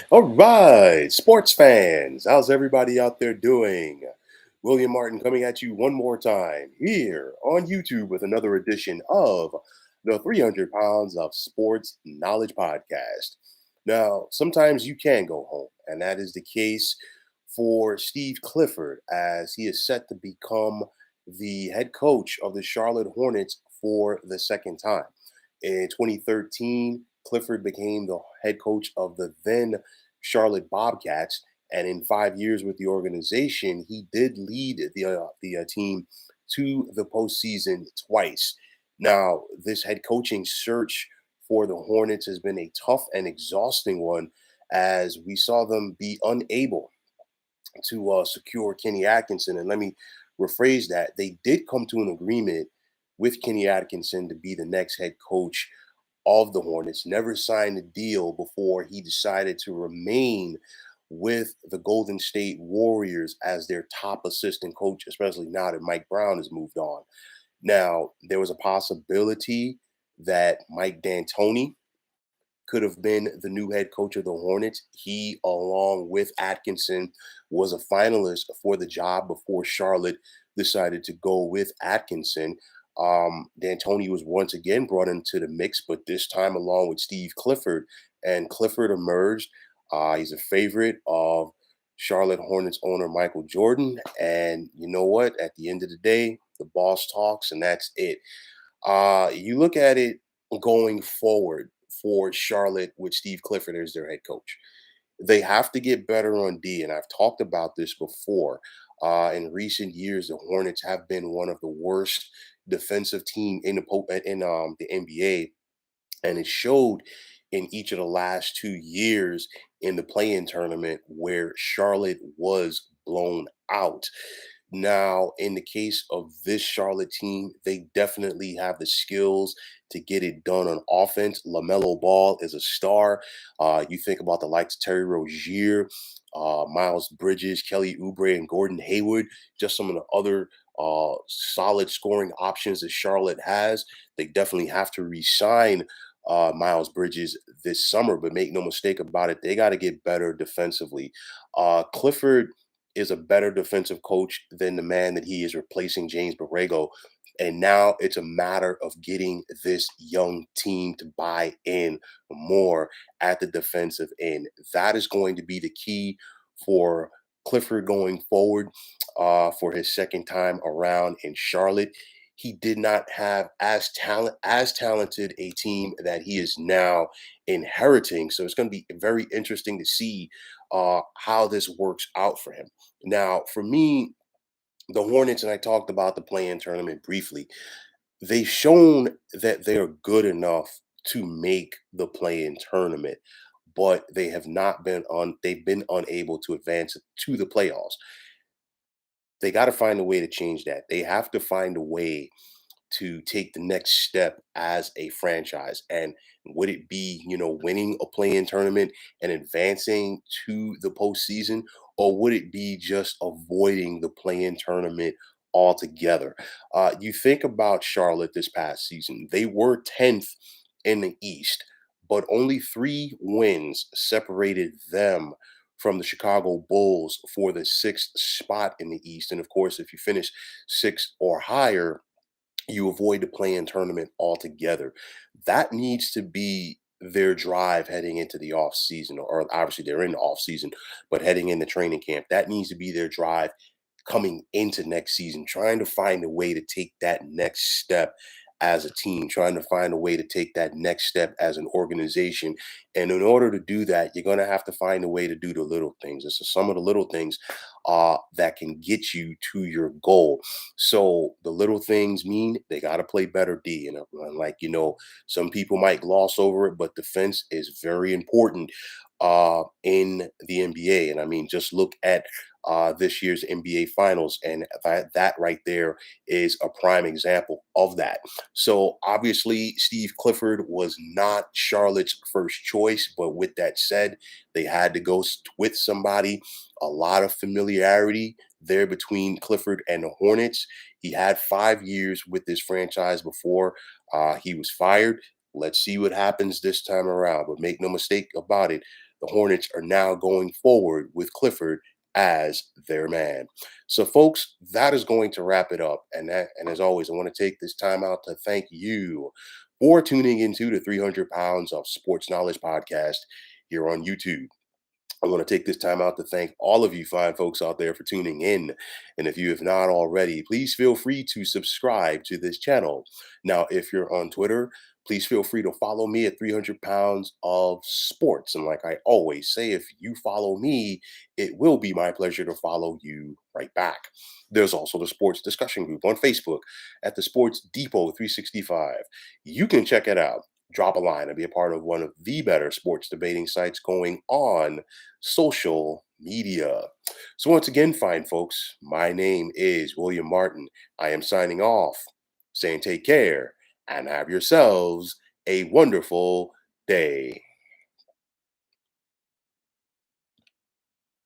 All right, sports fans, how's everybody out there doing? William Martin coming at you one more time here on YouTube with another edition of the 300 Pounds of Sports Knowledge Podcast. Now, sometimes you can go home, and that is the case for Steve Clifford as he is set to become the head coach of the Charlotte Hornets for the second time. In 2013, Clifford became the head coach of the then Charlotte Bobcats, and in 5 years with the organization, he did lead the team to the postseason twice. Now, this head coaching search for the Hornets has been a tough and exhausting one, as we saw them be unable to secure Kenny Atkinson. And let me rephrase that. They did come to an agreement with Kenny Atkinson to be the next head coach of the Hornets, never signed a deal before he decided to remain with the Golden State Warriors as their top assistant coach, especially now that Mike Brown has moved on. Now, there was a possibility that Mike D'Antoni could have been the new head coach of the Hornets. He, along with Atkinson, was a finalist for the job before Charlotte decided to go with Atkinson. D'Antoni was once again brought into the mix, but this time along with Steve Clifford, and Clifford emerged. He's a favorite of Charlotte Hornets owner Michael Jordan, and you know what? At the end of the day, the boss talks, and that's it. You look at it going forward for Charlotte with Steve Clifford as their head coach. They have to get better on D, and I've talked about this before. In recent years, the Hornets have been one of the worst defensive team in the NBA, and it showed in each of the last 2 years in the play-in tournament where Charlotte was blown out. Now, in the case of this Charlotte team, they definitely have the skills to get it done on offense. LaMelo Ball is a star. You think about the likes of Terry Rozier, Miles Bridges, Kelly Oubre, and Gordon Hayward, just some of the other solid scoring options that Charlotte has. They definitely have to re-sign Miles Bridges this summer, but make no mistake about it, they got to get better defensively. Clifford is a better defensive coach than the man that he is replacing, James Borrego. And now it's a matter of getting this young team to buy in more at the defensive end. That is going to be the key for Clifford going forward for his second time around in Charlotte. He did not have as talented a team that he is now inheriting. So it's going to be very interesting to see how this works out for him. Now, for me, the Hornets, and I talked about the play-in tournament briefly, they've shown that they're good enough to make the play-in tournament, but they've been unable to advance to the playoffs. They got to find a way to change that. They have to find a way to take the next step as a franchise. And would it be, winning a play-in tournament and advancing to the postseason, or would it be just avoiding the play-in tournament altogether? You think about Charlotte this past season; they were 10th in the East, but only 3 wins separated them from the Chicago Bulls for the sixth spot in the East. And of course, if you finish sixth or higher, you avoid the play-in tournament altogether. That needs to be their drive heading into the off season, or obviously they're in the off season, but heading into training camp, that needs to be their drive coming into next season, trying to find a way to take that next step as a team, trying to find a way to take that next step as an organization. And in order to do that, you're going to have to find a way to do the little things. It's some of the little things that can get you to your goal. So the little things mean they got to play better D. And like, some people might gloss over it, but defense is very important in the NBA. And I mean, just look at this year's NBA Finals, and that right there is a prime example of that. So obviously, Steve Clifford was not Charlotte's first choice, but with that said, they had to go with somebody. A lot of familiarity there between Clifford and the Hornets. He had 5 years with this franchise before he was fired. Let's see what happens this time around. But make no mistake about it, the Hornets are now going forward with Clifford as their man. So, folks, that is going to wrap it up. And as always, I want to take this time out to thank you for tuning into the 300 Pounds of Sports Knowledge podcast here on YouTube. I want to take this time out to thank all of you fine folks out there for tuning in. And if you have not already, please feel free to subscribe to this channel. Now, if you're on Twitter, please feel free to follow me at 300 Pounds of Sports. And like I always say, if you follow me, it will be my pleasure to follow you right back. There's also the sports discussion group on Facebook at the Sports Depot 365. You can check it out. Drop a line and be a part of one of the better sports debating sites going on social media. So, once again, fine folks, my name is William Martin. I am signing off, saying take care and have yourselves a wonderful day.